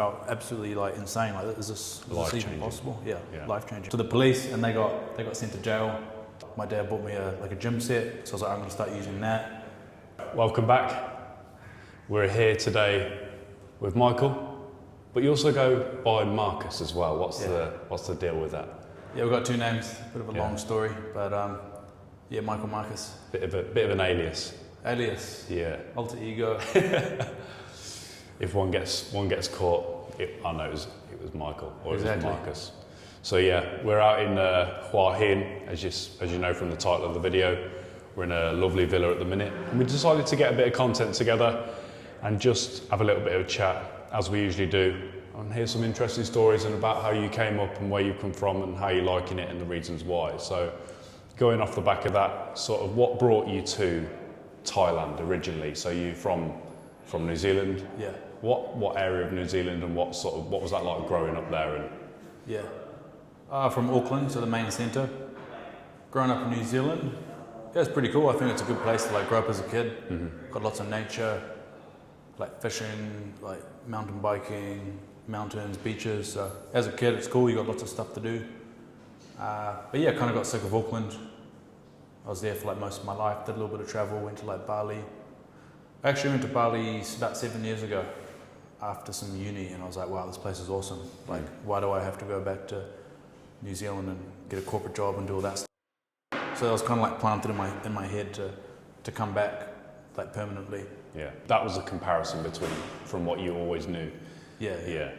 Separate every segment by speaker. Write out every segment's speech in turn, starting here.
Speaker 1: Felt absolutely like insane. Like, is this even possible? Yeah, life changing. To the police, and they got sent to jail. My dad bought me a gym set, so I was like, I'm going to start using that.
Speaker 2: Welcome back. We're here today with Michael, but you also go by Marcus as well. What's the deal with that?
Speaker 1: Yeah, we've got two names. Bit of a long story, but yeah, Michael Marcus.
Speaker 2: Bit of an alias.
Speaker 1: Alias.
Speaker 2: Yeah.
Speaker 1: Alter ego.
Speaker 2: If one gets caught, I know it was Michael or
Speaker 1: exactly.
Speaker 2: It was Marcus. So yeah, we're out in Hua Hin, as you know from the title of the video. We're in a lovely villa at the minute, and we decided to get a bit of content together and just have a little bit of a chat, as we usually do, and hear some interesting stories and about how you came up and where you come from and how you're liking it and the reasons why. So going off the back of that, sort of what brought you to Thailand originally? So you from New Zealand?
Speaker 1: Yeah.
Speaker 2: What area of New Zealand, and what was that like growing up there? And
Speaker 1: yeah, from Auckland, so the main centre. Growing up in New Zealand, yeah, it's pretty cool. I think it's a good place to like grow up as a kid. Mm-hmm. Got lots of nature, like fishing, like mountain biking, mountains, beaches. So as a kid, it's cool. You got lots of stuff to do. But yeah, kind of got sick of Auckland. I was there for like most of my life. Did a little bit of travel. Went to like Bali. I actually went to Bali about 7 years ago after some uni, and I was like, wow, this place is awesome. Like, why do I have to go back to New Zealand and get a corporate job and do all that stuff? So that was kind of like planted in my head to come back like permanently.
Speaker 2: Yeah, that was a comparison from what you always knew.
Speaker 1: Yeah.
Speaker 2: Sure.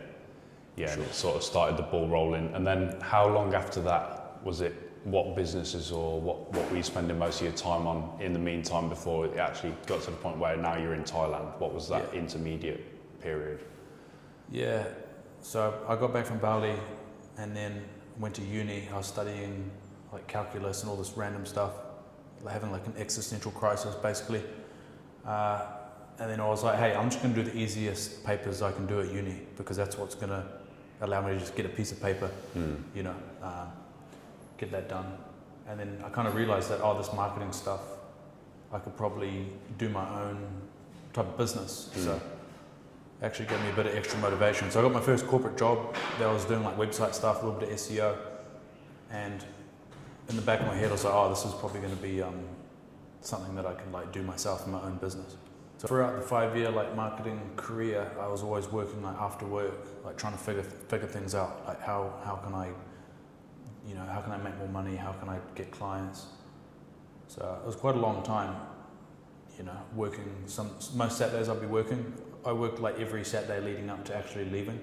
Speaker 2: And it sort of started the ball rolling. And then how long after that was it? What businesses or what were you spending most of your time on in the meantime before it actually got to the point where now you're in Thailand? What was that intermediate period?
Speaker 1: Yeah, so I got back from Bali and then went to uni. I was studying like calculus and all this random stuff, like having like an existential crisis basically. And then I was like, hey, I'm just going to do the easiest papers I can do at uni, because that's what's going to allow me to just get a piece of paper, get that done. And then I kind of realized that, this marketing stuff, I could probably do my own type of business. So it actually gave me a bit of extra motivation. So I got my first corporate job that I was doing like website stuff, a little bit of SEO. And in the back of my head, I was like, this is probably going to be something that I can like do myself in my own business. So throughout the 5-year like marketing career, I was always working like after work, like trying to figure things out. Like how can I make more money? How can I get clients? So it was quite a long time, working. Most Saturdays I'd be working. I worked like every Saturday leading up to actually leaving.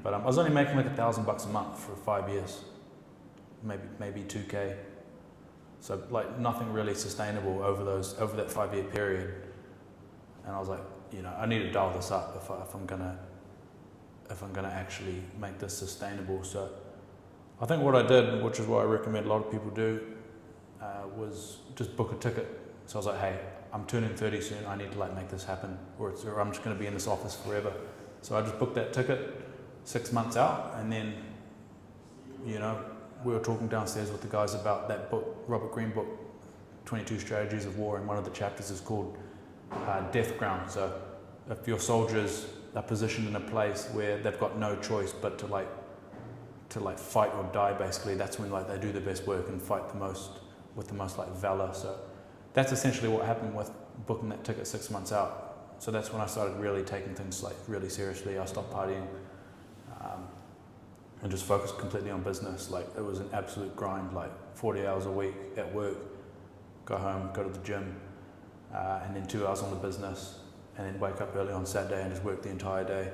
Speaker 1: But I was only making like $1,000 a month for 5 years, maybe 2K. So like nothing really sustainable over that 5-year period. And I was like, I need to dial this up if I'm gonna actually make this sustainable. So I think what I did, which is what I recommend a lot of people do, was just book a ticket. So I was like, hey, I'm turning 30 soon. I need to like make this happen, or I'm just going to be in this office forever. So I just booked that ticket 6 months out, and then, we were talking downstairs with the guys about that book, Robert Greene book, 22 Strategies of War, and one of the chapters is called Death Ground. So if your soldiers are positioned in a place where they've got no choice but to fight or die, basically, that's when like they do the best work and fight with the most like valor. So that's essentially what happened with booking that ticket 6 months out. So that's when I started really taking things like really seriously. I stopped partying and just focused completely on business. Like it was an absolute grind, like 40 hours a week at work, go home, go to the gym, and then 2 hours on the business, and then wake up early on Saturday and just work the entire day,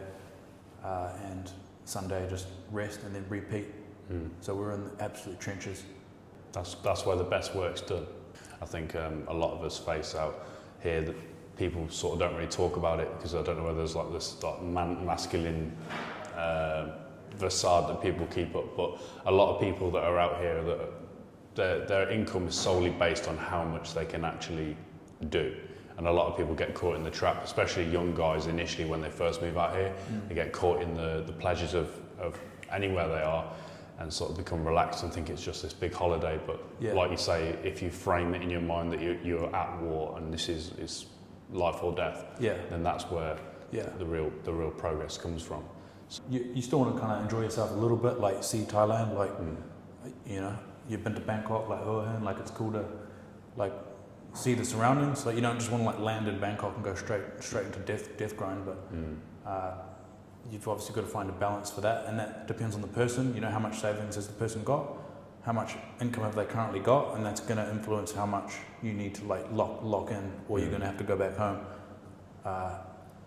Speaker 1: and Sunday just rest and then repeat. So we're in the absolute trenches.
Speaker 2: That's where the best work's done. I think a lot of us face out here that people sort of don't really talk about it, because I don't know whether there's like this like masculine facade that people keep up, but a lot of people that are out here, that their income is solely based on how much they can actually do. And a lot of people get caught in the trap, especially young guys initially when they first move out here. They get caught in the pleasures of anywhere they are, and sort of become relaxed and think it's just this big holiday. But like you say, if you frame it in your mind that you're at war and this is life or death, then that's where the real progress comes from.
Speaker 1: You still want to kind of enjoy yourself a little bit, like see Thailand, like you know, you've been to Bangkok, like Hua, like it's cool to like see the surroundings. Like you don't just want to like land in Bangkok and go straight into death grind, but you've obviously got to find a balance for that, and that depends on the person. You know, how much savings has the person got, how much income have they currently got, and that's going to influence how much you need to like lock in, or you're going to have to go back home.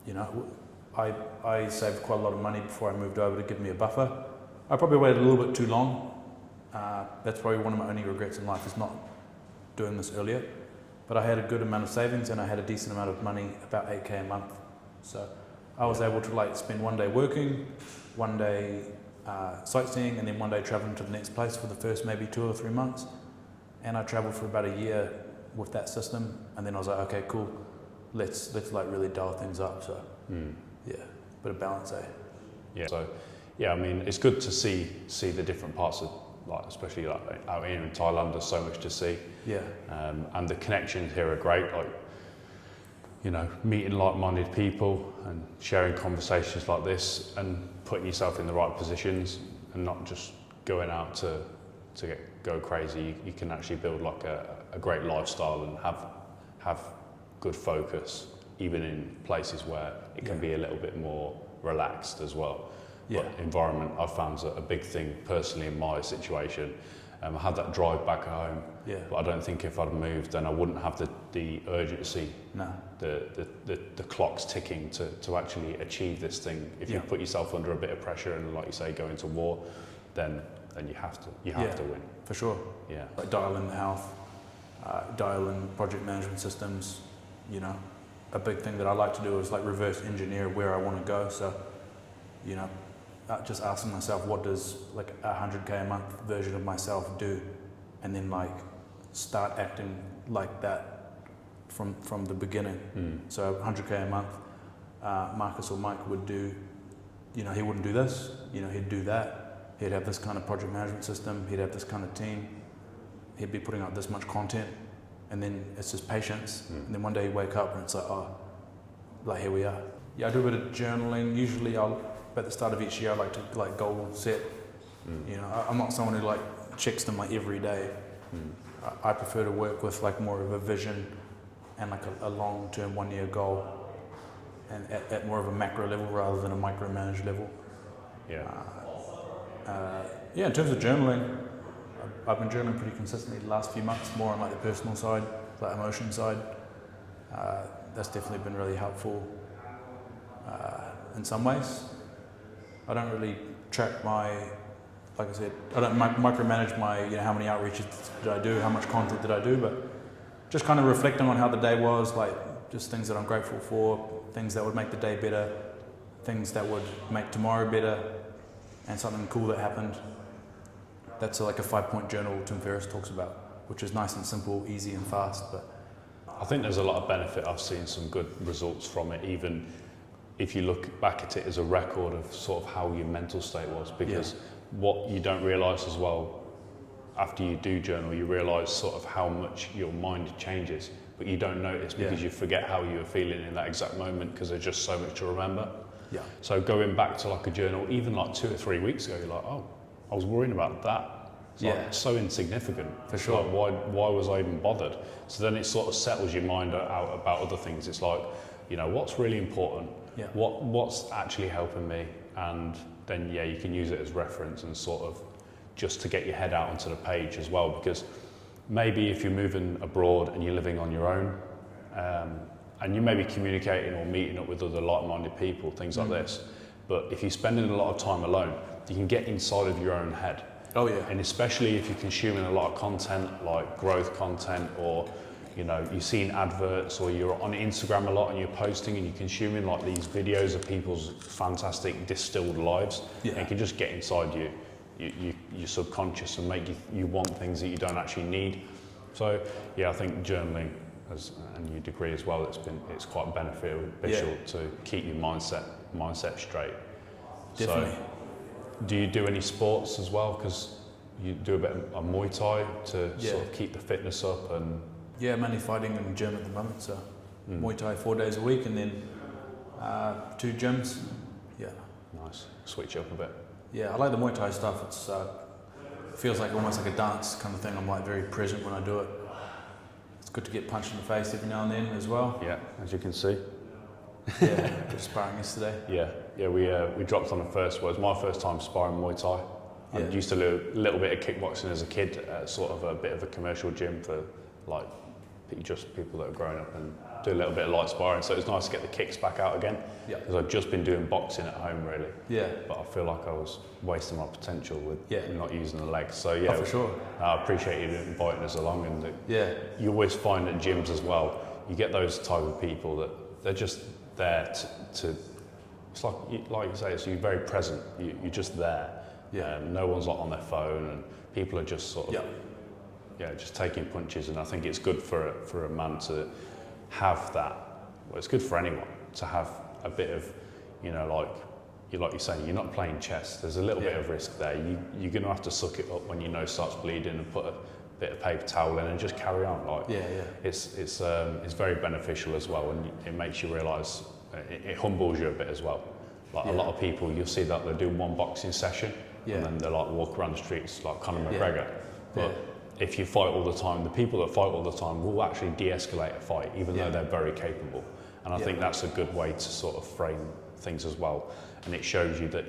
Speaker 1: You know, I saved quite a lot of money before I moved over to give me a buffer. I probably waited a little bit too long. That's probably one of my only regrets in life, is not doing this earlier. But I had a good amount of savings and I had a decent amount of money, about 8K a month. So I was able to like spend one day working, one day sightseeing, and then one day traveling to the next place for the first maybe 2 or 3 months. And I traveled for about a year with that system, and then I was like, okay, cool, let's like really dial things up. So yeah, bit of balance, eh?
Speaker 2: Yeah. So yeah, I mean, it's good to see the different parts of, like, especially like out here in Thailand, there's so much to see.
Speaker 1: Yeah.
Speaker 2: And the connections here are great. Like, you know, meeting like-minded people and sharing conversations like this and putting yourself in the right positions and not just going out to go crazy. You can actually build like a great lifestyle and have good focus, even in places where it can be a little bit more relaxed as well.
Speaker 1: Yeah.
Speaker 2: But environment, I've found a big thing personally in my situation. I had that drive back home, but I don't think if I'd moved, then I wouldn't have the urgency, the clock's ticking to actually achieve this thing. If you put yourself under a bit of pressure and, like you say, go into war, then you have to win.
Speaker 1: For sure.
Speaker 2: Yeah.
Speaker 1: Like dial in the health, dial in project management systems. You know, a big thing that I like to do is like reverse engineer where I want to go. So, you know, just asking myself, what does like a 100K a month version of myself do, and then like start acting like that from the beginning. So 100K a month, Marcus or Mike would do, you know, he wouldn't do this, you know, he'd do that. He'd have this kind of project management system, he'd have this kind of team, he'd be putting out this much content, and then it's just patience. And then one day you wake up and it's like, oh, like here we are. Yeah, I do a bit of journaling. Usually at the start of each year, I like to like goal set. You know, I'm not someone who like checks them like every day. I prefer to work with like more of a vision and like a long-term 1-year goal, and at more of a macro level rather than a micromanaged level. Yeah, in terms of journaling, I've been journaling pretty consistently the last few months, more on like the personal side, like emotion side. That's definitely been really helpful in some ways. I don't really track like I said, I don't micromanage my, you know, how many outreaches did I do, how much content did I do, but just kind of reflecting on how the day was, like just things that I'm grateful for, things that would make the day better, things that would make tomorrow better, and something cool that happened. That's like a 5-point journal Tim Ferriss talks about, which is nice and simple, easy and fast. But
Speaker 2: I think there's a lot of benefit. I've seen some good results from it, even if you look back at it as a record of sort of how your mental state was, because what you don't realise as well, after you do journal, you realise sort of how much your mind changes, but you don't notice because you forget how you were feeling in that exact moment because there's just so much to remember. Yeah. So going back to like a journal, even like 2 or 3 weeks ago, you're like, oh, I was worrying about that. It's like so insignificant. For sure. Like, why was I even bothered? So then it sort of settles your mind out about other things. It's like, you know, what's really important? Yeah. What's actually helping me? And then you can use it as reference and sort of just to get your head out onto the page as well, because maybe if you're moving abroad and you're living on your own, and you may be communicating or meeting up with other like-minded people, things like this, but if you're spending a lot of time alone, you can get inside of your own head. Oh yeah. And especially if you're consuming a lot of content, like growth content, or you know, you're seeing adverts, or you're on Instagram a lot and you're posting and you're consuming like these videos of people's fantastic distilled lives, and it can just get inside your subconscious and make you want things that you don't actually need. So I think journaling, and you agree as well, it's quite beneficial to keep your mindset straight. Definitely. So, do you do any sports as well? Because you do a bit of Muay Thai to sort of keep the fitness up and.
Speaker 1: Yeah, mainly fighting in the gym at the moment. So Muay Thai 4 days a week, and then 2 gyms. Yeah.
Speaker 2: Nice. Switch it up a bit.
Speaker 1: Yeah, I like the Muay Thai stuff. It's feels like almost like a dance kind of thing. I'm like very present when I do it. It's good to get punched in the face every now and then as well.
Speaker 2: Yeah, as you can see.
Speaker 1: Yeah, just sparring yesterday.
Speaker 2: Yeah. We dropped on the first. Well, it was my first time sparring Muay Thai. I used to do a little bit of kickboxing as a kid at sort of a bit of a commercial gym for like just people that are growing up, and do a little bit of light sparring. So it's nice to get the kicks back out again.
Speaker 1: Yeah.
Speaker 2: Because I've just been doing boxing at home really.
Speaker 1: Yeah.
Speaker 2: But I feel like I was wasting my potential with not using the legs. So
Speaker 1: Oh, for sure.
Speaker 2: I appreciate you inviting us along, and you always find at gyms as well, you get those type of people that they're just there to it's like you say, it's you're very present. You're just there.
Speaker 1: Yeah.
Speaker 2: No one's like on their phone, and people are just sort of just taking punches. And I think it's good for a man to have that. Well, it's good for anyone to have a bit of, like you're saying, you're not playing chess. There's a little bit of risk there. You're going to have to suck it up when your nose starts bleeding, and put a bit of paper towel in and just carry on. It's very beneficial as well, and it makes you realise, it humbles you a bit as well. Like a lot of people, you'll see that they're doing one boxing session, and then they like walk around the streets like Conor McGregor. But if you fight all the time, the people that fight all the time will actually de-escalate a fight, even though they're very capable. And I think that's a good way to sort of frame things as well. And it shows you that,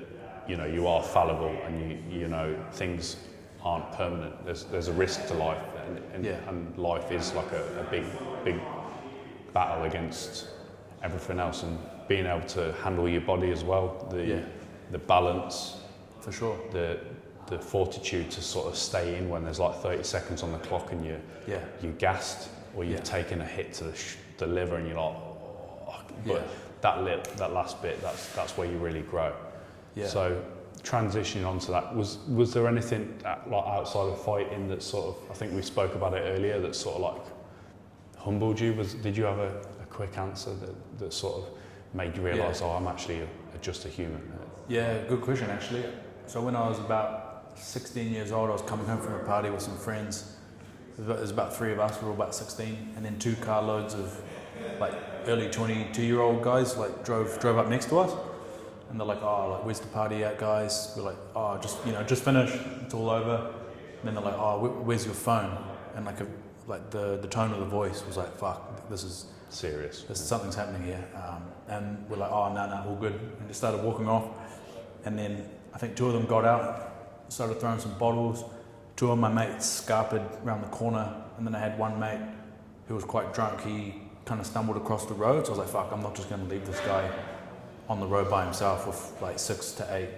Speaker 2: you are fallible, and you know things aren't permanent. There's a risk to life, and life is like a big battle against everything else, and being able to handle your body as well, the balance,
Speaker 1: for sure,
Speaker 2: the fortitude to sort of stay in when there's like 30 seconds on the clock and you're gassed, or you've taken a hit to the liver, and you're like, but that last bit, that's where you really grow. So transitioning onto that, was there anything like outside of fighting that sort of, I think we spoke about it earlier, that sort of like humbled you? Did you have a quick answer that sort of made you realise, I'm actually just a human?
Speaker 1: Yeah, good question actually. So when I was about 16 years old, I was coming home from a party with some friends. There's about 3 of us, we were all about 16, and then 2 carloads of like early 22-year-old guys like drove up next to us, and they're like, where's the party at, guys? We're like, just finished, it's all over. And then they're like, where's your phone? And like the tone of the voice was like, fuck, this is
Speaker 2: serious.
Speaker 1: Something's happening here. And we're like, no, all good. And just started walking off. And then I think 2 of them got out, started throwing some bottles. 2 of my mates scarpered around the corner, and then I had one mate who was quite drunk. He kind of stumbled across the road, so I was like, fuck, I'm not just going to leave this guy on the road by himself with like 6 to 8,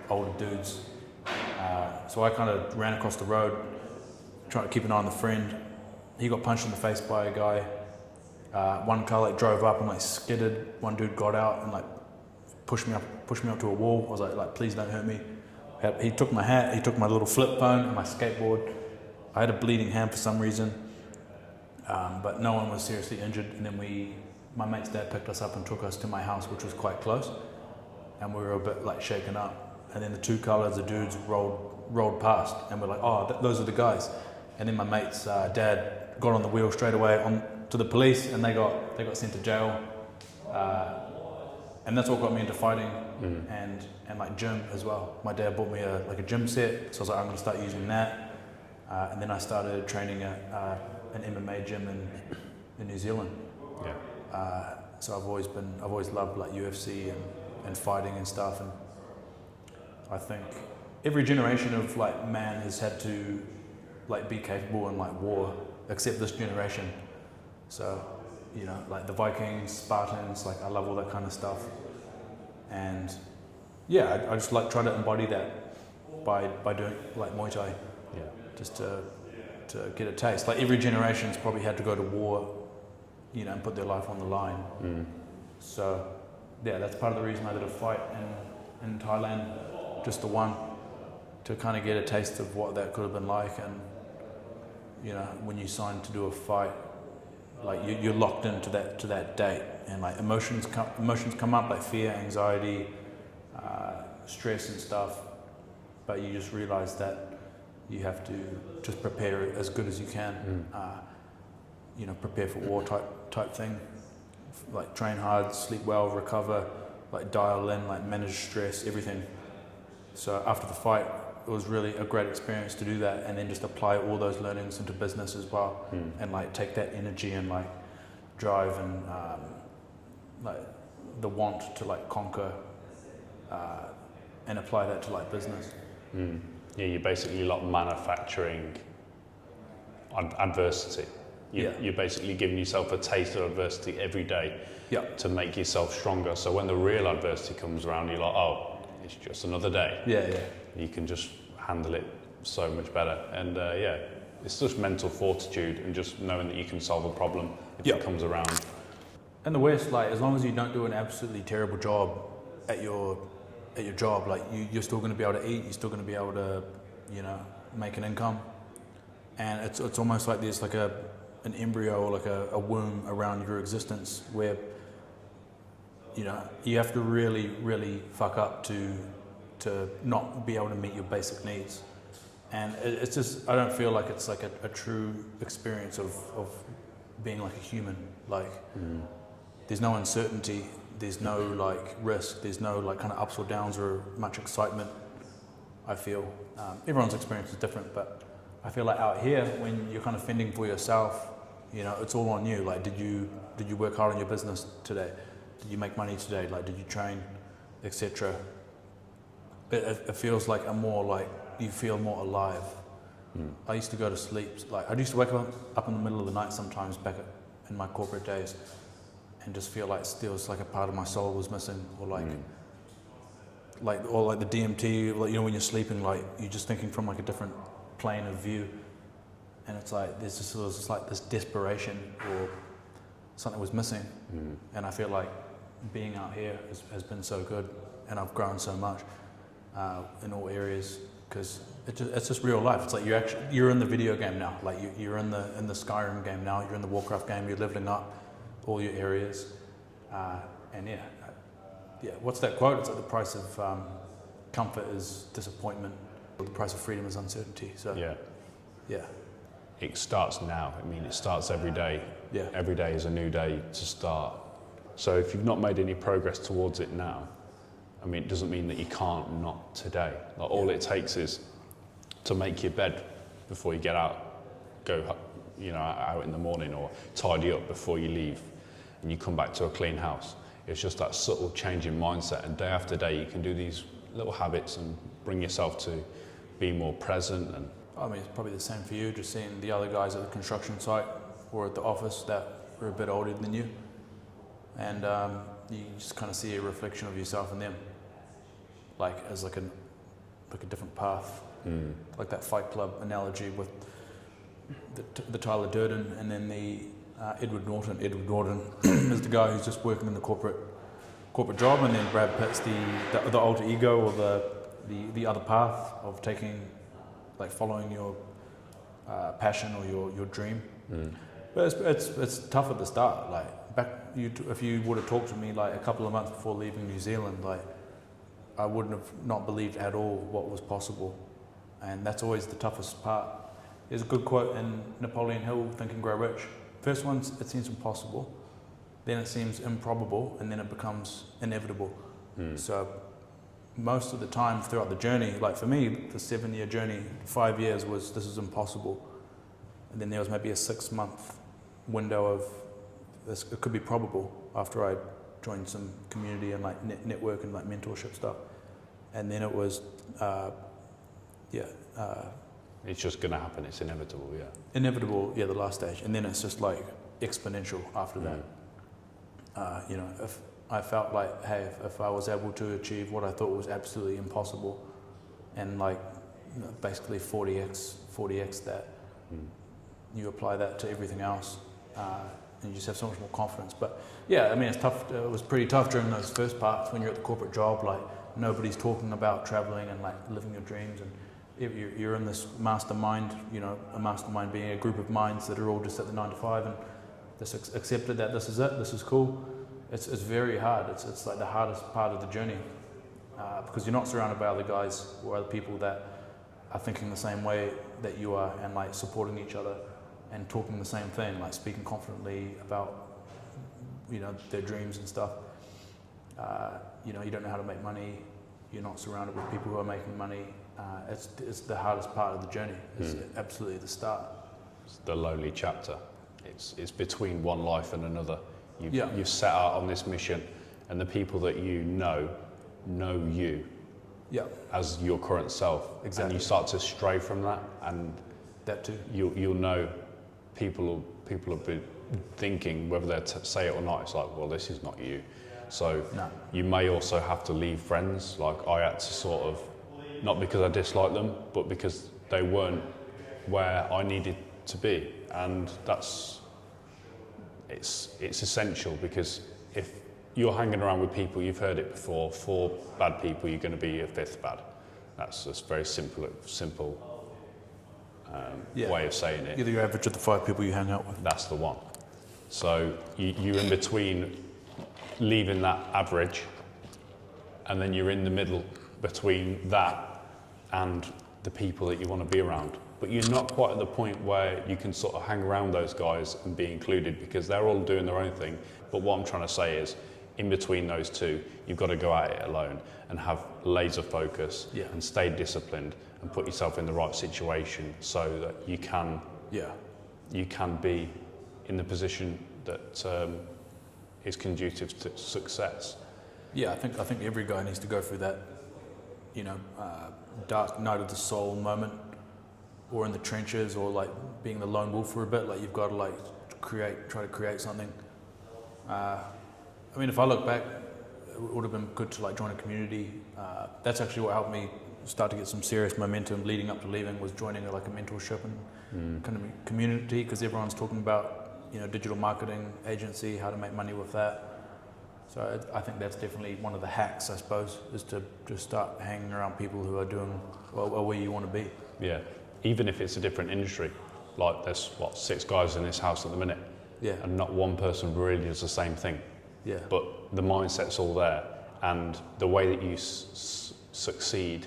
Speaker 1: older dudes. So I kind of ran across the road, trying to keep an eye on the friend. He got punched in the face by a guy. One car like drove up and like skidded. One dude got out and like pushed me up to a wall. I was like, please don't hurt me. He took my hat, he took my little flip phone and my skateboard. I had a bleeding hand for some reason, but no one was seriously injured. And then my mate's dad picked us up and took us to my house, which was quite close, and we were a bit like shaken up. And then the 2 carloads of dudes rolled past, and we're like, those are the guys. And then my mate's dad got on the wheel straight away to the police, and they got sent to jail. And that's what got me into fighting and like gym as well. My dad bought me a gym set, so I was like, I'm going to start using that. And then I started training at an MMA gym in New Zealand. So I've always loved like UFC and fighting and stuff. And I think every generation of like man has had to like be capable in like war, except this generation. So, like the Vikings, Spartans, like I love all that kind of stuff. And I just like try to embody that by doing like Muay Thai, just to get a taste. Like every generation's probably had to go to war, and put their life on the line. So, that's part of the reason I did a fight in Thailand, just the one, to kind of get a taste of what that could have been like. And, when you sign to do a fight, like you're locked into that date, and like emotions come up, like fear, anxiety, stress and stuff, but you just realize that you have to just prepare as good as you can. Prepare for war type thing, like train hard, sleep well, recover. like dial in, like manage stress, everything. So after the fight, it was really a great experience to do that, and then just apply all those learnings into business as well, and like take that energy and like drive and like the want to like conquer and apply that to like business.
Speaker 2: Yeah, you're basically like manufacturing adversity. You're basically giving yourself a taste of adversity every day to make yourself stronger. So when the real adversity comes around, you're like, oh, it's just another day. You can just handle it so much better. And it's just mental fortitude and just knowing that you can solve a problem if it comes around.
Speaker 1: In the West, like as long as you don't do an absolutely terrible job at your job, like you're still going to be able to eat, you're still going to be able to, you know, make an income. And it's almost like there's like an embryo or like a womb around your existence where, you know, you have to really, really fuck up to not be able to meet your basic needs. And it's just, I don't feel like it's like a true experience of being like a human. Like there's no uncertainty, there's no like risk, there's no like kind of ups or downs or much excitement, I feel. Everyone's experience is different, but I feel like out here, when you're kind of fending for yourself, you know, it's all on you. Like, did you work hard on your business today? Did you make money today? Like, did you train, etc. It feels like you feel more alive. I used to go to sleep, like I used to wake up in the middle of the night sometimes back in my corporate days, and just feel like there was like a part of my soul was missing, or like the DMT, like, you know, when you're sleeping, like you're just thinking from like a different plane of view, and it's like there's just like this desperation or something was missing. And I feel like being out here has been so good, and I've grown so much in all areas, because it's just real life. It's like you're in the video game now, like you're in the Skyrim game now, you're in the Warcraft game, you're leveling up all your areas, and what's that quote? It's like the price of comfort is disappointment, or the price of freedom is uncertainty. So it
Speaker 2: starts now. I mean, it starts every day. Every day is a new day to start. So if you've not made any progress towards it now, I mean, it doesn't mean that you can't not today. Like, all it takes is to make your bed before you get out, go, you know, out in the morning, or tidy up before you leave, and you come back to a clean house. It's just that subtle change in mindset, and day after day you can do these little habits and bring yourself to be more present. And
Speaker 1: I mean, it's probably the same for you, just seeing the other guys at the construction site or at the office that are a bit older than you, and you just kind of see a reflection of yourself in them, like as like a different path, like that Fight Club analogy with the Tyler Durden and then the Edward Norton. Edward Norton is the guy who's just working in the corporate job, and then Brad Pitt's the alter ego, or the other path of taking, like following your passion or your dream. But it's tough at the start. Like if you would have talked to me like a couple of months before leaving New Zealand, like I wouldn't have not believed at all what was possible, and that's always the toughest part. There's a good quote in Napoleon Hill, Think and Grow Rich. First one, it seems impossible, then it seems improbable, and then it becomes inevitable. So most of the time throughout the journey, like for me, the 7-year journey, 5 years was this is impossible, and then there was maybe a 6-month window of this, it could be probable, after I joined some community and like network and like mentorship stuff, and then it was
Speaker 2: it's just going to happen. It's inevitable.
Speaker 1: Inevitable, the last stage, and then it's just like exponential after that. You know, if I felt like, hey, if I was able to achieve what I thought was absolutely impossible, and like basically 40x that, you apply that to everything else, and you just have so much more confidence. But yeah, I mean, it's tough. It was pretty tough during those first parts when you're at the corporate job. Like nobody's talking about traveling and like living your dreams, and you're in this mastermind. You know, a mastermind being a group of minds that are all just at the 9 to 5 and just accepted that this is it. This is cool. It's very hard. It's like the hardest part of the journey, because you're not surrounded by other guys or other people that are thinking the same way that you are, and like supporting each other and talking the same thing, like speaking confidently about, you know, their dreams and stuff. You know, you don't know how to make money. You're not surrounded with people who are making money. It's the hardest part of the journey. It's absolutely the start.
Speaker 2: It's the lonely chapter. It's between one life and another. You've set out on this mission, and the people that you know you as your current self.
Speaker 1: Exactly.
Speaker 2: And you start to stray from that, and
Speaker 1: that too.
Speaker 2: You'll know people will be thinking, whether they say it or not, it's like, well, this is not you. So you may also have to leave friends. Like I had to sort of, not because I disliked them, but because they weren't where I needed to be. And it's essential, because if you're hanging around with people, you've heard it before, 4 bad people, you're going to be a 5th bad. That's just very simple way of saying it.
Speaker 1: You're the average of the 5 people you hang out with.
Speaker 2: That's the one. So you're in between leaving that average, and then you're in the middle between that and the people that you want to be around. But you're not quite at the point where you can sort of hang around those guys and be included, because they're all doing their own thing. But what I'm trying to say is, in between those two, you've got to go at it alone and have laser focus and stay disciplined and put yourself in the right situation so that you can be in the position that is conducive to success.
Speaker 1: Yeah, I think every guy needs to go through that, dark night of the soul moment, or in the trenches, or like being the lone wolf for a bit. Like you've got to try to create something. I mean, if I look back, it would have been good to join a community. That's actually what helped me start to get some serious momentum leading up to leaving, was joining a mentorship and kind of community, because everyone's talking about digital marketing agency, how to make money with that. So I think that's definitely one of the hacks, I suppose, is to just start hanging around people who are doing where you want to be.
Speaker 2: Yeah, even if it's a different industry. Like there's 6 guys in this house at the minute, and not one person really does the same thing.
Speaker 1: Yeah.
Speaker 2: But the mindset's all there, and the way that you succeed,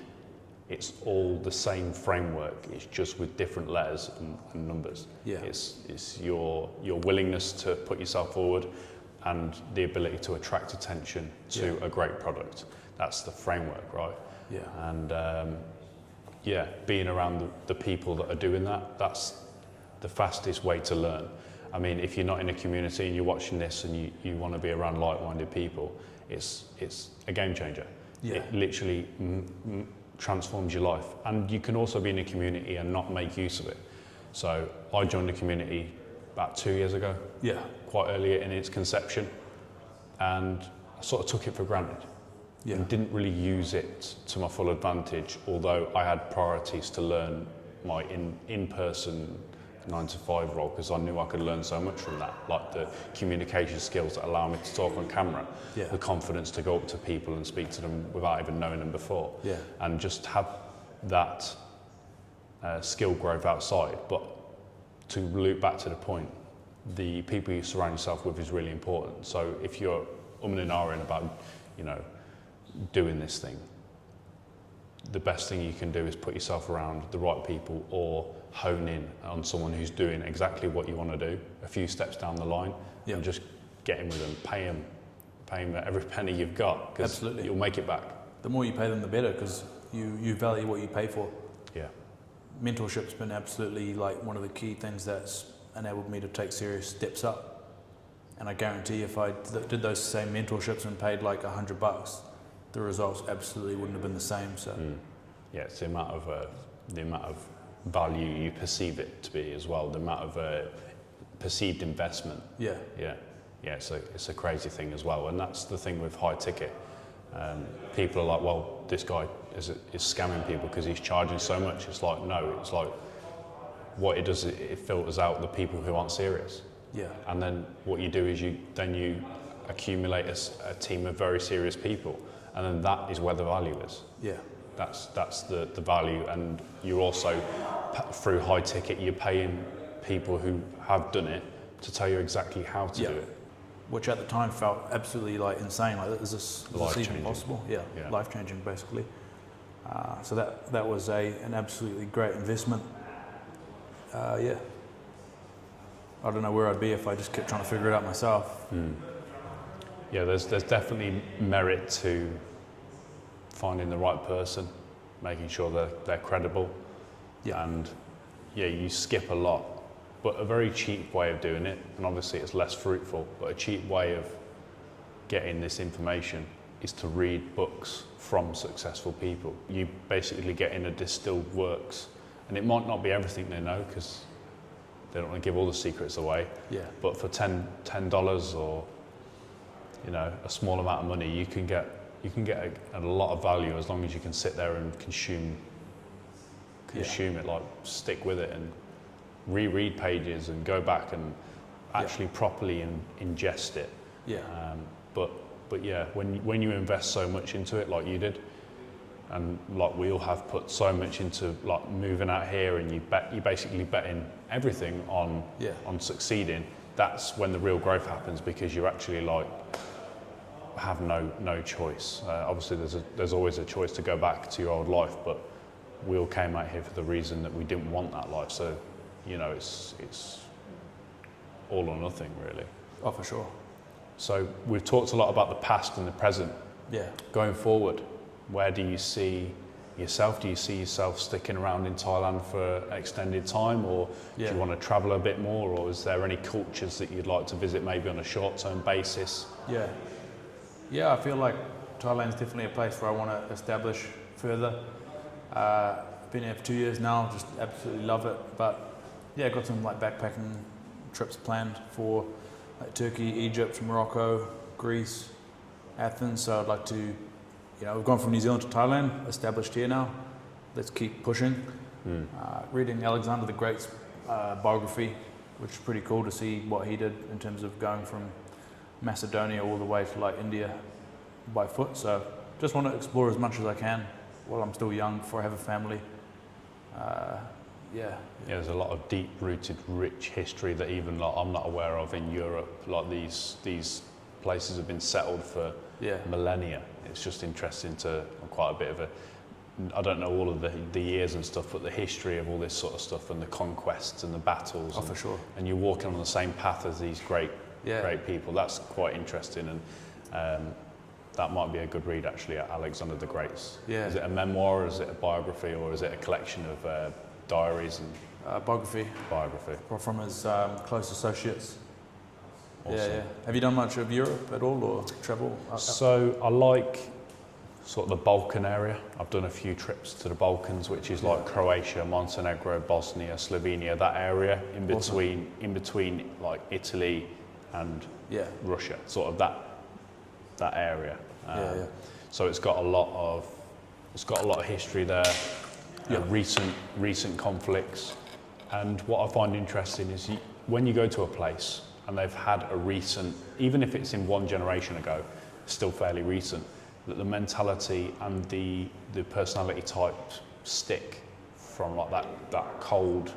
Speaker 2: it's all the same framework. It's just with different letters and numbers.
Speaker 1: Yeah.
Speaker 2: It's your willingness to put yourself forward, and the ability to attract attention to a great product. That's the framework, right?
Speaker 1: Yeah.
Speaker 2: And being around the people that are doing that, that's the fastest way to learn. I mean, if you're not in a community and you're watching this and you want to be around like-minded people, it's a game changer.
Speaker 1: Yeah.
Speaker 2: It literally transforms your life. And you can also be in a community and not make use of it. So I joined the community about 2 years ago.
Speaker 1: Yeah.
Speaker 2: Quite early in its conception, and I sort of took it for granted.
Speaker 1: Yeah.
Speaker 2: And didn't really use it to my full advantage, although I had priorities to learn my in-person 9-to-5 role, because I knew I could learn so much from that, like the communication skills that allow me to talk on camera, the confidence to go up to people and speak to them without even knowing them before, and just have that skill growth outside. But to loop back to the point, the people you surround yourself with is really important. So if you're and ahhing about, doing this thing, the best thing you can do is put yourself around the right people, or hone in on someone who's doing exactly what you want to do a few steps down the line, and just get in with them, pay them every penny you've got, because you'll make it back.
Speaker 1: The more you pay them, the better, because you value what you pay for.
Speaker 2: Yeah.
Speaker 1: Mentorship's been absolutely one of the key things that's enabled me to take serious steps up. And I guarantee if I did those same mentorships and paid $100, the results absolutely wouldn't have been the same. So
Speaker 2: yeah, it's the amount of value you perceive it to be as well, the amount of perceived investment. Yeah, so it's a crazy thing as well. And that's the thing with high ticket. People are like, well, this guy is scamming people because he's charging so much. It's like, no, it's like what it does, it filters out the people who aren't serious. Yeah. And then what you do is you accumulate a team of very serious people, and then that is where the value is. Yeah. That's the value. And you're also, through high ticket, you're paying people who have done it to tell you exactly how to do it. Which at the time felt absolutely insane. Is this even possible? Yeah. Life changing basically. So that was an absolutely great investment. I don't know where I'd be if I just kept trying to figure it out myself. yeah, there's definitely merit to finding the right person, making sure that they're credible,
Speaker 1: Yeah.
Speaker 2: and yeah, you skip a lot, but a very cheap way of doing it, and obviously it's less fruitful, but a cheap way of getting this information is to read books from successful people. You basically get in a distilled works, and it might not be everything they know because they don't want to give all the secrets away.
Speaker 1: Yeah.
Speaker 2: But for $10 or a small amount of money, you can get a lot of value as long as you can sit there and consume it, like stick with it and reread pages and go back and actually properly ingest it.
Speaker 1: Yeah.
Speaker 2: But yeah, when you invest so much into it like you did, and like we all have put so much into like moving out here, and you basically betting everything on succeeding, that's when the real growth happens, because you actually like have no choice. Obviously there's always a choice to go back to your old life, but we all came out here for the reason that we didn't want that life. So it's all or nothing really.
Speaker 1: Oh, for sure.
Speaker 2: So we've talked a lot about the past and the present.
Speaker 1: Yeah.
Speaker 2: Going forward, where do you see yourself? Do you see yourself sticking around in Thailand for an extended time, or do you want to travel a bit more, or is there any cultures that you'd like to visit maybe on a short-term basis?
Speaker 1: Yeah, I feel like Thailand's definitely a place where I want to establish further. Been here for 2 years now, just absolutely love it. But yeah, got some like backpacking trips planned for like Turkey, Egypt, Morocco, Greece, Athens. So I'd like to, we've gone from New Zealand to Thailand, established here now. Let's keep pushing. Reading Alexander the Great's biography, which is pretty cool to see what he did in terms of going from Macedonia all the way to like India by foot. So just want to explore as much as I can while I'm still young, before I have a family. Yeah,
Speaker 2: there's a lot of deep-rooted, rich history that even like I'm not aware of in Europe. Like these places have been settled for millennia. It's just interesting to quite a bit of I don't know all of the years and stuff, but the history of all this sort of stuff and the conquests and the battles.
Speaker 1: Oh, for sure.
Speaker 2: And you're walking on the same path as these great people. That's quite interesting, and that might be a good read actually, at Alexander the Great's.
Speaker 1: Yeah.
Speaker 2: Is it a memoir, or is it a biography, or is it a collection of diaries and
Speaker 1: biography from his close associates.
Speaker 2: Awesome.
Speaker 1: Yeah. Have you done much of Europe at all, or travel?
Speaker 2: So I like sort of the Balkan area. I've done a few trips to the Balkans, which is like Croatia, Montenegro, Bosnia, Slovenia, that area in between like Italy and Russia, sort of that area. So it's got a lot of history there. Recent conflicts, and what I find interesting is when you go to a place and they've had a recent, even if it's in one generation ago, still fairly recent, that the mentality and the personality type stick from like that cold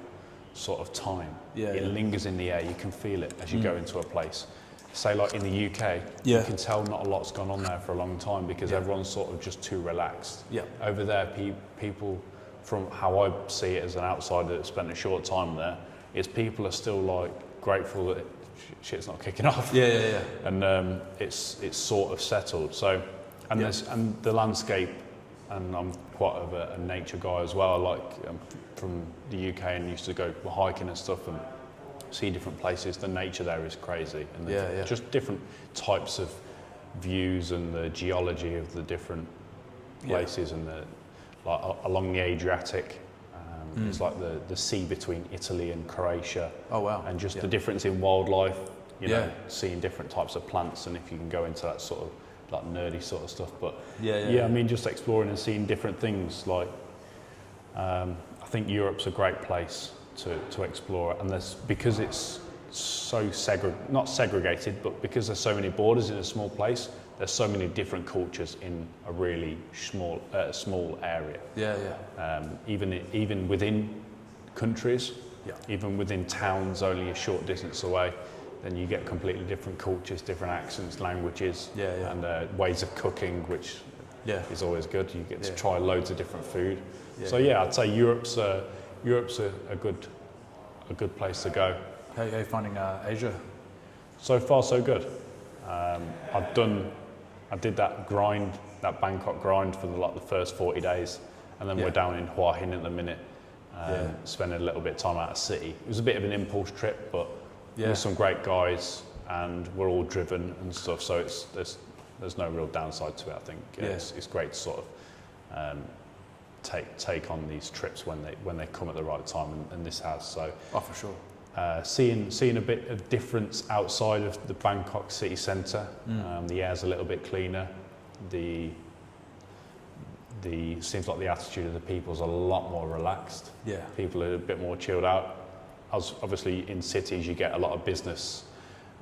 Speaker 2: sort of time. It lingers in the air. You can feel it as you go into a place. Say like in the UK, you can tell not a lot's gone on there for a long time, because everyone's sort of just too relaxed. Over there, people, from how I see it as an outsider that spent a short time there, is people are still like grateful that shit's not kicking off. And it's sort of settled. So, and the landscape, and I'm quite of a nature guy as well. I like from the UK and used to go hiking and stuff and see different places. The nature there is crazy, and just different types of views and the geology of the different places and like along the Adriatic. It's like the sea between Italy and Croatia.
Speaker 1: Oh wow!
Speaker 2: And just the difference in wildlife, seeing different types of plants, and if you can go into that sort of like nerdy sort of stuff. But I mean, just exploring and seeing different things. Like I think Europe's a great place to explore, and because it's so not segregated, but because there's so many borders in a small place, there's so many different cultures in a really small area. Even within countries, even within towns only a short distance away, then you get completely different cultures, different accents, languages, and ways of cooking, which is always good. You get to try loads of different food. So I'd say Europe's a good place to go.
Speaker 1: How are you finding Asia?
Speaker 2: So far, so good. I did that grind, that Bangkok grind for the first 40 days, and then we're down in Hua Hin at the minute, spending a little bit of time out of city. It was a bit of an impulse trip, but with some great guys, and we're all driven and stuff, so there's no real downside to it, I think. It's great to sort of take on these trips when they come at the right time, and this has. So
Speaker 1: for sure.
Speaker 2: Seeing a bit of difference outside of the Bangkok city centre. The air's a little bit cleaner. The seems like the attitude of the people's a lot more relaxed. Yeah. People are a bit more chilled out. As obviously in cities you get a lot of business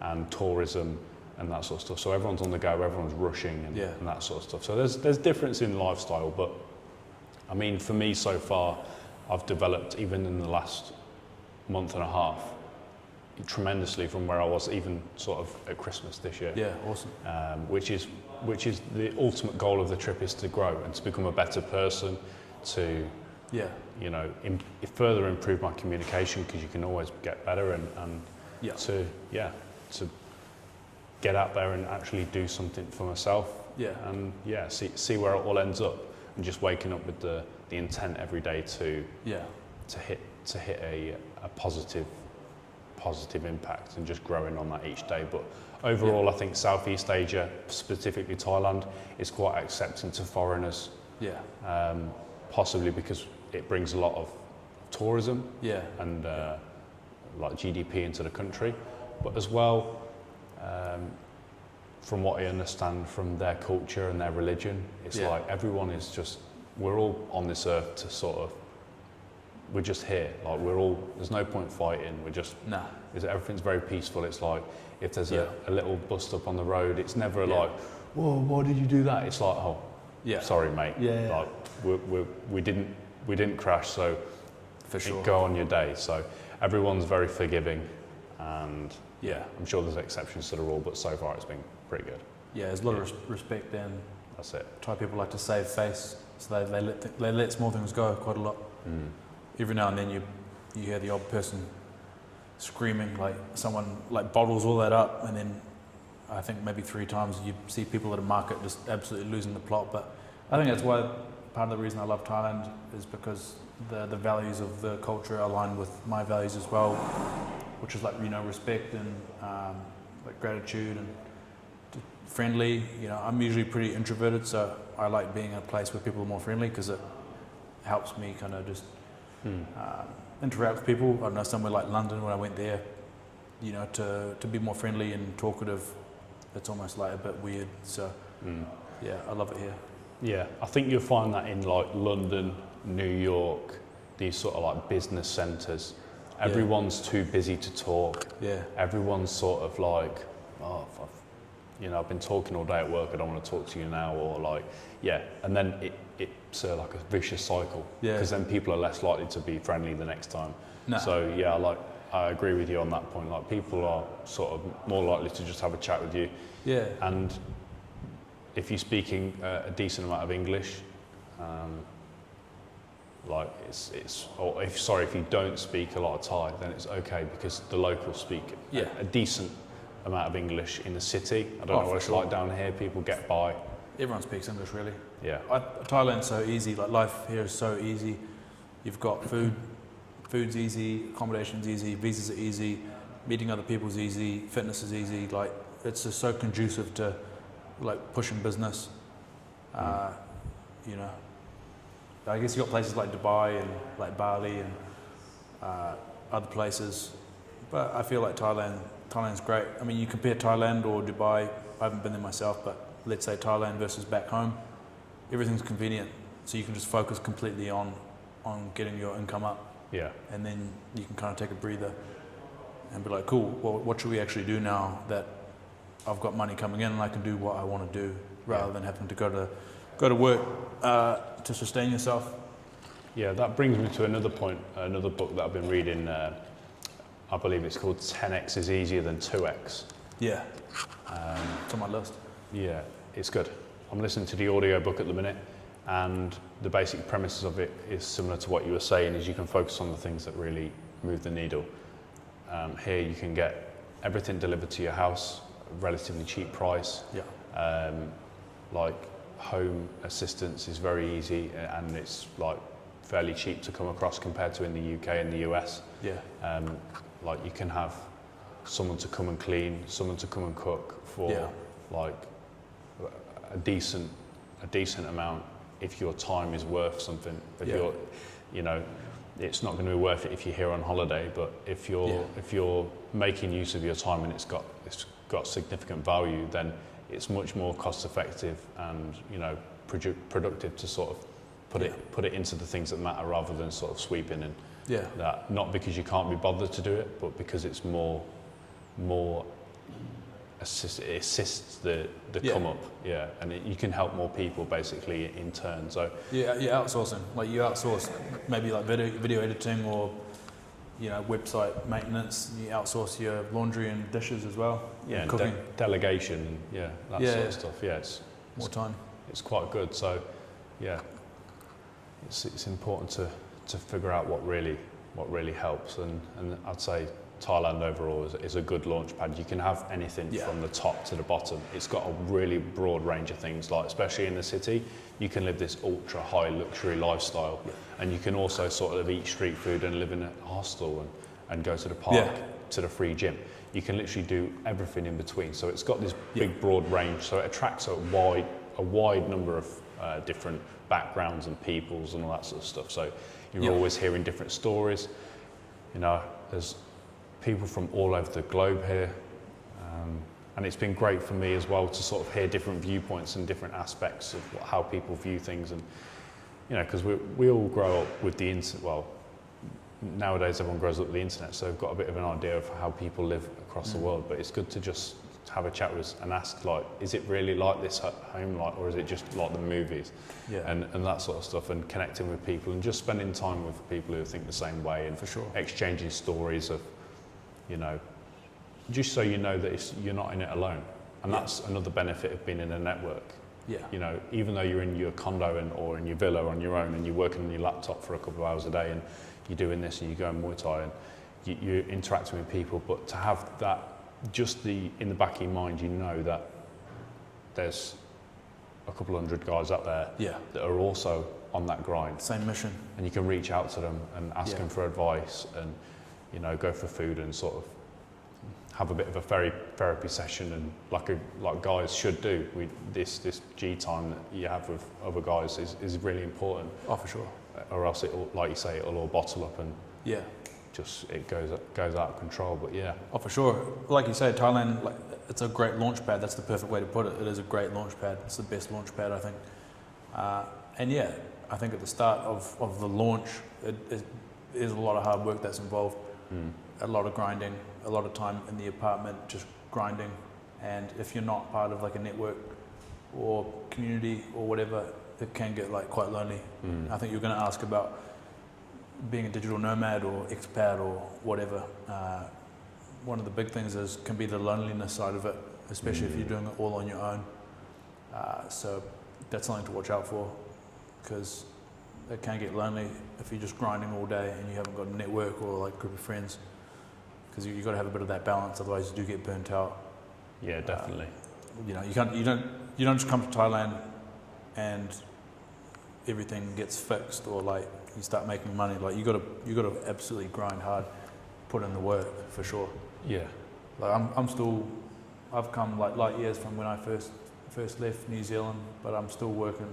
Speaker 2: and tourism and that sort of stuff. So everyone's on the go, everyone's rushing and that sort of stuff. So there's difference in lifestyle, but I mean for me so far I've developed, even in the last month and a half, tremendously from where I was even sort of at Christmas this year.
Speaker 1: Yeah, awesome.
Speaker 2: Which is the ultimate goal of the trip, is to grow and to become a better person, to further improve my communication, because you can always get better, and to get out there and actually do something for myself. And see where it all ends up, and just waking up with the intent every day to hit a positive impact, and just growing on that each day. But overall, I think Southeast Asia, specifically Thailand, is quite accepting to foreigners. Possibly because it brings a lot of tourism and like GDP into the country, but as well, from what I understand from their culture and their religion, it's like everyone is just, we're all on this earth to sort of, we're just here, like there's no point fighting, everything's very peaceful. It's like, if there's a little bust up on the road, it's never like, whoa, why did you do that? It's like, oh, sorry mate, like we didn't crash, so
Speaker 1: for sure,
Speaker 2: go on your day. So everyone's very forgiving, and I'm sure there's exceptions to the rule, but so far it's been pretty good. There's
Speaker 1: a lot of respect, and
Speaker 2: that's it.
Speaker 1: Thai people like to save face, so they let small things go quite a lot. Every now and then you hear the odd person screaming, like someone like bottles all that up, and then I think maybe 3 times you see people at a market just absolutely losing the plot. But I think that's why part of the reason I love Thailand is because the values of the culture align with my values as well, which is like, respect and like gratitude and friendly. I'm usually pretty introverted, so I like being in a place where people are more friendly, because it helps me kind of just interact with people. I don't know, somewhere like London, when I went there, to be more friendly and talkative, it's almost like a bit weird. So I love it here.
Speaker 2: Yeah, I think you'll find that in like London, New York, these sort of like business centres. Everyone's too busy to talk. Everyone's sort of like, I've been talking all day at work, I don't want to talk to you now, or like, and then it's like a vicious cycle, because then people are less likely to be friendly the next time. So I agree with you on that point. Like, people are sort of more likely to just have a chat with you. And if you're speaking a decent amount of English, if you don't speak a lot of Thai, then it's okay, because the locals speak a decent amount of English in the city. I don't know what it's like down here. People get by.
Speaker 1: Everyone speaks English, really. Thailand's so easy. Like, life here is so easy. You've got food's easy, accommodation's easy, visas are easy, meeting other people's easy, fitness is easy. Like, it's just so conducive to like pushing business. I guess you got places like Dubai and like Bali and other places, but I feel like Thailand's great. I mean, you compare Thailand or Dubai, I haven't been there myself, but let's say Thailand versus back home, everything's convenient, so you can just focus completely on getting your income up. And then you can kind of take a breather and be like, cool, well, what should we actually do now that I've got money coming in and I can do what I want to do, rather than having to go to work to sustain yourself.
Speaker 2: That brings me to another point, another book that I've been reading. I believe it's called 10x is easier than 2x.
Speaker 1: It's on my list.
Speaker 2: It's good. I'm listening to the audio book at the minute, and the basic premises of it is similar to what you were saying, is you can focus on the things that really move the needle. Here you can get everything delivered to your house relatively cheap price.
Speaker 1: Yeah.
Speaker 2: Like home assistance is very easy, and it's like fairly cheap to come across compared to in the UK and the US.
Speaker 1: Yeah.
Speaker 2: Like you can have someone to come and clean, someone to come and cook for like a decent amount if your time is worth something. If you're, you know, it's not going to be worth it if you're here on holiday, but if you're making use of your time and it's got significant value, then it's much more cost effective and, you know, productive to sort of put it into the things that matter rather than sort of sweeping in.
Speaker 1: Yeah.
Speaker 2: That, not because you can't be bothered to do it, but because it's more it assists the come up, and you can help more people basically in turn. So
Speaker 1: you're outsourcing. Like you outsource maybe like video editing or, you know, website maintenance. You outsource your laundry and dishes as well.
Speaker 2: Yeah, and
Speaker 1: cooking,
Speaker 2: delegation, and that sort of stuff. Yeah, it's
Speaker 1: more time.
Speaker 2: It's quite good. So yeah, it's important to figure out what really helps, and I'd say Thailand overall is a good launch pad. You can have anything from the top to the bottom. It's got a really broad range of things, like especially in the city, you can live this ultra high luxury lifestyle, and you can also sort of eat street food and live in a hostel and go to the park, to the free gym. You can literally do everything in between. So it's got this big broad range, so it attracts a wide number of different backgrounds and peoples and all that sort of stuff. So you're always hearing different stories. You know, there's people from all over the globe here, and it's been great for me as well to sort of hear different viewpoints and different aspects of how people view things. And you know, because we all grow up with the internet. Well, nowadays everyone grows up with the internet, so we've got a bit of an idea of how people live across the world. But it's good to just have a chat with us and ask, like, is it really like this at home, like, or is it just like the movies? And that sort of stuff, and connecting with people and just spending time with people who think the same way, and
Speaker 1: for sure
Speaker 2: exchanging stories of, you know, just so you know that you're not in it alone. And that's another benefit of being in a network. You know, even though you're in your condo or in your villa on your own and you're working on your laptop for a couple of hours a day and you're doing this and you're going Muay Thai and you're interacting with people, but to have that just in the back of your mind, you know that there's a couple hundred guys out there that are also on that grind.
Speaker 1: Same mission.
Speaker 2: And you can reach out to them and ask them for advice and, you know, go for food and sort of have a bit of a therapy session, and like guys should do. This G time that you have with other guys is really important.
Speaker 1: Oh, for sure.
Speaker 2: Or else it'll, like you say, it'll all bottle up and just it goes out of control. But
Speaker 1: oh, for sure. Like you say, Thailand, like, it's a great launch pad. That's the perfect way to put it. It is a great launch pad. It's the best launch pad, I think. And I think at the start of the launch, it is a lot of hard work that's involved. A lot of grinding, a lot of time in the apartment just grinding, and if you're not part of like a network or community or whatever, it can get like quite lonely. I think you're going to ask about being a digital nomad or expat or whatever. One of the big things can be the loneliness side of it, especially if you're doing it all on your own. So that's something to watch out for, because it can get lonely if you're just grinding all day and you haven't got a network or like group of friends, because you've got to have a bit of that balance, otherwise you do get burnt out.
Speaker 2: Yeah, definitely.
Speaker 1: You know, you don't just come to Thailand and everything gets fixed, or like you start making money. Like you got to absolutely grind hard, put in the work for sure.
Speaker 2: Yeah.
Speaker 1: Like I've come like light years from when I first left New Zealand, but I'm still working,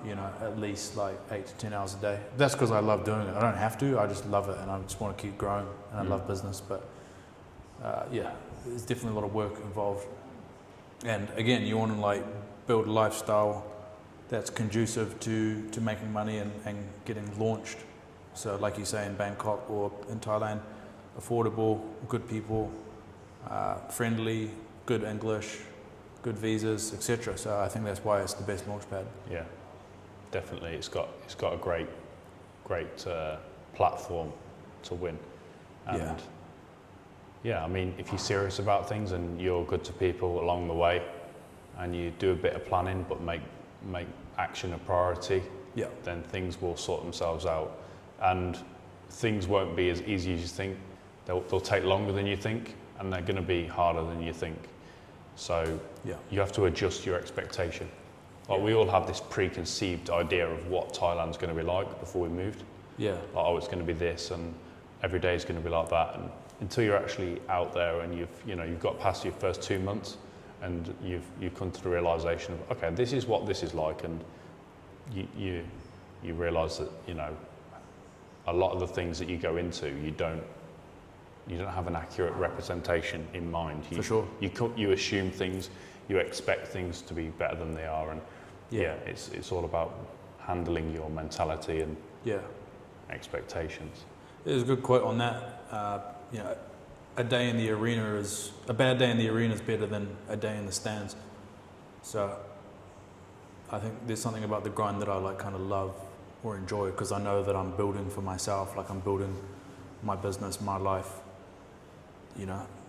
Speaker 1: you know, at least like 8 to 10 hours a day. That's because I love doing it. I don't have to, I just love it, and I just want to keep growing, and I love business. But there's definitely a lot of work involved. And again, you want to like build a lifestyle that's conducive to making money and getting launched. So like you say, in Bangkok or in Thailand, affordable, good people, friendly, good English, good visas, etc. So I think that's why it's the best launch pad.
Speaker 2: Yeah, definitely. It's got a great platform to win. And I mean, if you're serious about things and you're good to people along the way, and you do a bit of planning but make action a priority, then things will sort themselves out, and things won't be as easy as you think. They'll take longer than you think, and they're going to be harder than you think. So
Speaker 1: Yeah.
Speaker 2: you have to adjust your expectation. Like we all have this preconceived idea of what Thailand's going to be like before we moved.
Speaker 1: Yeah.
Speaker 2: Like, oh, it's going to be this, and every day is going to be like that. And until you're actually out there and you've got past your first 2 months, and you've come to the realization of, okay, this is what this is like, and you realize that a lot of the things that you go into, you don't have an accurate representation in mind.
Speaker 1: For sure.
Speaker 2: You assume things, you expect things to be better than they are, and it's all about handling your mentality and expectations.
Speaker 1: There's a good quote on that. A bad day in the arena is better than a day in the stands. So I think there's something about the grind that I kind of love or enjoy, because I know that I'm building for myself, like I'm building my business, my life.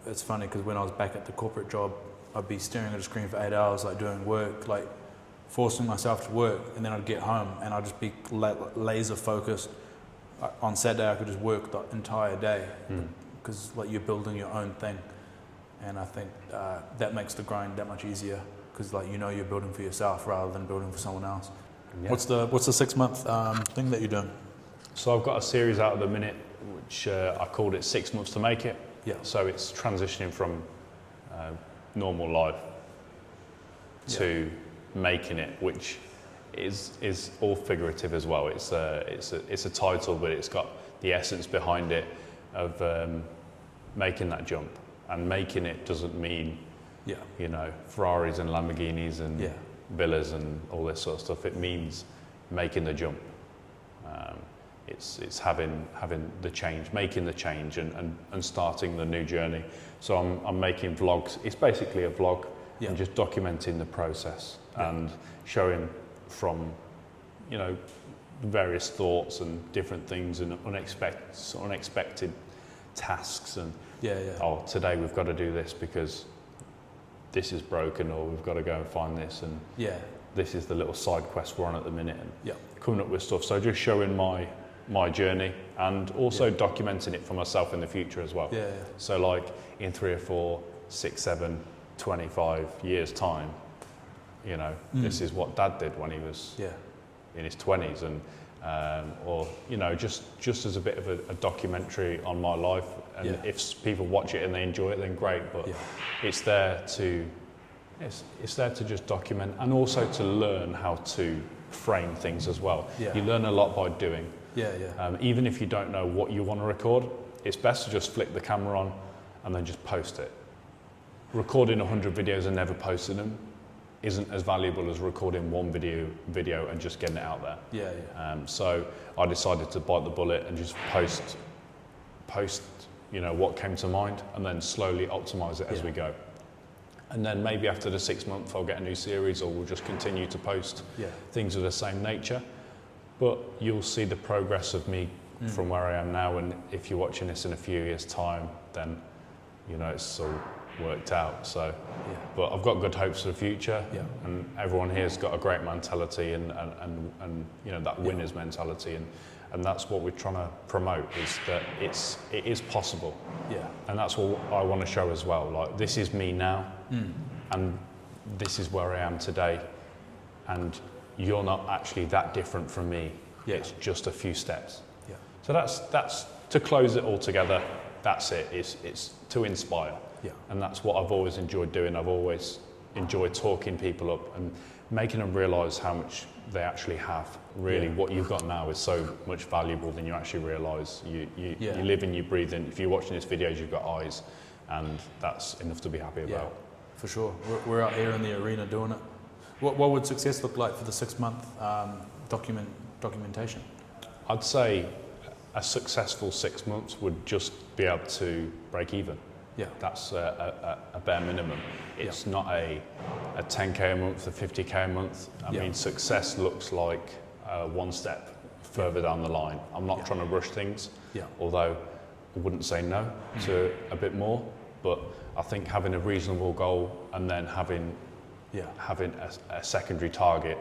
Speaker 1: It's funny because when I was back at the corporate job, I'd be staring at a screen for 8 hours, like doing work, like forcing myself to work, and then I'd get home and I'd just be laser focused. On Saturday, I could just work the entire day because like you're building your own thing, and I think that makes the grind that much easier because you're building for yourself rather than building for someone else. Yeah. What's the 6 month thing that you're doing?
Speaker 2: So I've got a series out at the minute, which I called it 6 months to make it.
Speaker 1: Yeah.
Speaker 2: So it's transitioning from normal life to making it, which is all figurative as well. It's a title, but it's got the essence behind it of making that jump. And making it doesn't mean Ferraris and Lamborghinis and villas and all this sort of stuff. It means making the jump. It's having the change, making the change, and starting the new journey. So I'm making vlogs. It's basically a vlog, and just documenting the process and showing from various thoughts and different things and unexpected tasks, and oh, today we've got to do this because this is broken, or we've got to go and find this, and this is the little side quest we're on at the minute, and coming up with stuff. So just showing my journey, and also documenting it for myself in the future as well. So like in 3 or 4, 6, 7, 25 years time, this is what Dad did when he was in his 20s, and or just as a bit of a documentary on my life. And if people watch it and they enjoy it, then great. But it's there to just document, and also to learn how to frame things as well. You learn a lot by doing. Even if you don't know what you want to record, it's best to just flick the camera on and then just post it. Recording 100 videos and never posting them isn't as valuable as recording one video and just getting it out there. So I decided to bite the bullet and just post what came to mind, and then slowly optimize it as we go. And then maybe after the 6 months I'll get a new series, or we'll just continue to post things of the same nature. But you'll see the progress of me from where I am now, and if you're watching this in a few years' time, then it's all worked out. So, but I've got good hopes for the future, and everyone here's got a great mentality, and that winner's mentality, and that's what we're trying to promote, is that it is possible. And that's what I want to show as well. Like, this is me now, and this is where I am today, and you're not actually that different from me. It's just a few steps. So that's to close it all together. That's it. It's to inspire. And that's what I've always enjoyed doing. I've always enjoyed talking people up and making them realise how much they actually have. Really, what you've got now is so much valuable than you actually realise. You live and you breathe, and if you're watching this video, you've got eyes, and that's enough to be happy about.
Speaker 1: For sure. We're out here in the arena doing it. What would success look like for the 6 month documentation?
Speaker 2: I'd say a successful 6 months would just be able to break even. That's a bare minimum. It's not a 10k a month, a 50k a month. I mean, success looks like one step further down the line. I'm not trying to rush things, although I wouldn't say no to a bit more. But I think having a reasonable goal and then having a secondary target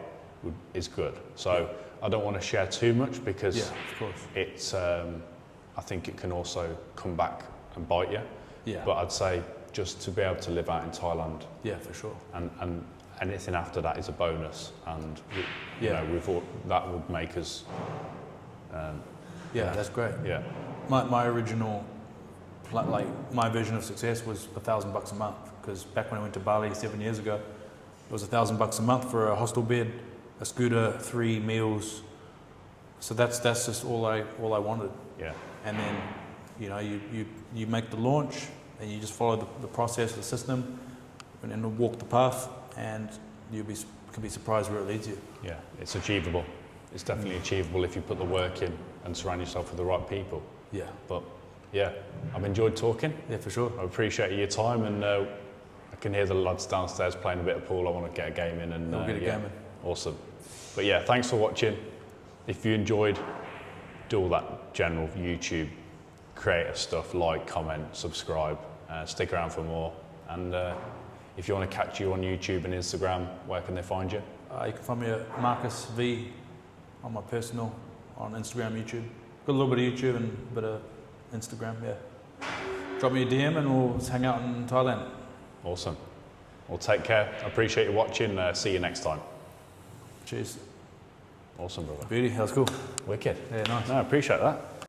Speaker 2: is good. So I don't want to share too much, because
Speaker 1: of course.
Speaker 2: it's I think it can also come back and bite you. But I'd say just to be able to live out in Thailand,
Speaker 1: Yeah, for sure.
Speaker 2: and anything after that is a bonus, and you
Speaker 1: Yeah.
Speaker 2: know, we thought that would make us,
Speaker 1: Yeah, that's great.
Speaker 2: yeah,
Speaker 1: My original, like my vision of success was $1,000 a month, because back when I went to Bali 7 years ago, it was $1,000 a month for a hostel bed, a scooter, 3 meals. So that's just all I wanted.
Speaker 2: yeah,
Speaker 1: And then, you know, you make the launch and you just follow the process, the system, and walk the path, and can be surprised where it leads you.
Speaker 2: yeah. It's achievable. It's definitely achievable if you put the work in and surround yourself with the right people.
Speaker 1: Yeah,
Speaker 2: But yeah, I've enjoyed talking.
Speaker 1: yeah, for sure.
Speaker 2: I appreciate your time, and I can hear the lads downstairs playing a bit of pool. I want to get a game in, and
Speaker 1: We'll get a
Speaker 2: yeah,
Speaker 1: game in.
Speaker 2: awesome. But yeah, thanks for watching. If you enjoyed, do all that general YouTube creator stuff, like, comment, subscribe, stick around for more. And if you want to catch you on YouTube and Instagram, where can they find you?
Speaker 1: You can find me at Marcus V on my personal, on Instagram, YouTube. Got a little bit of YouTube and a bit of Instagram, yeah. Drop me a DM and we'll hang out in Thailand.
Speaker 2: Awesome. Well, take care. I appreciate you watching. See you next time.
Speaker 1: Cheers.
Speaker 2: Awesome, brother.
Speaker 1: Beauty, that was cool.
Speaker 2: Wicked.
Speaker 1: Yeah, nice.
Speaker 2: No, I appreciate that.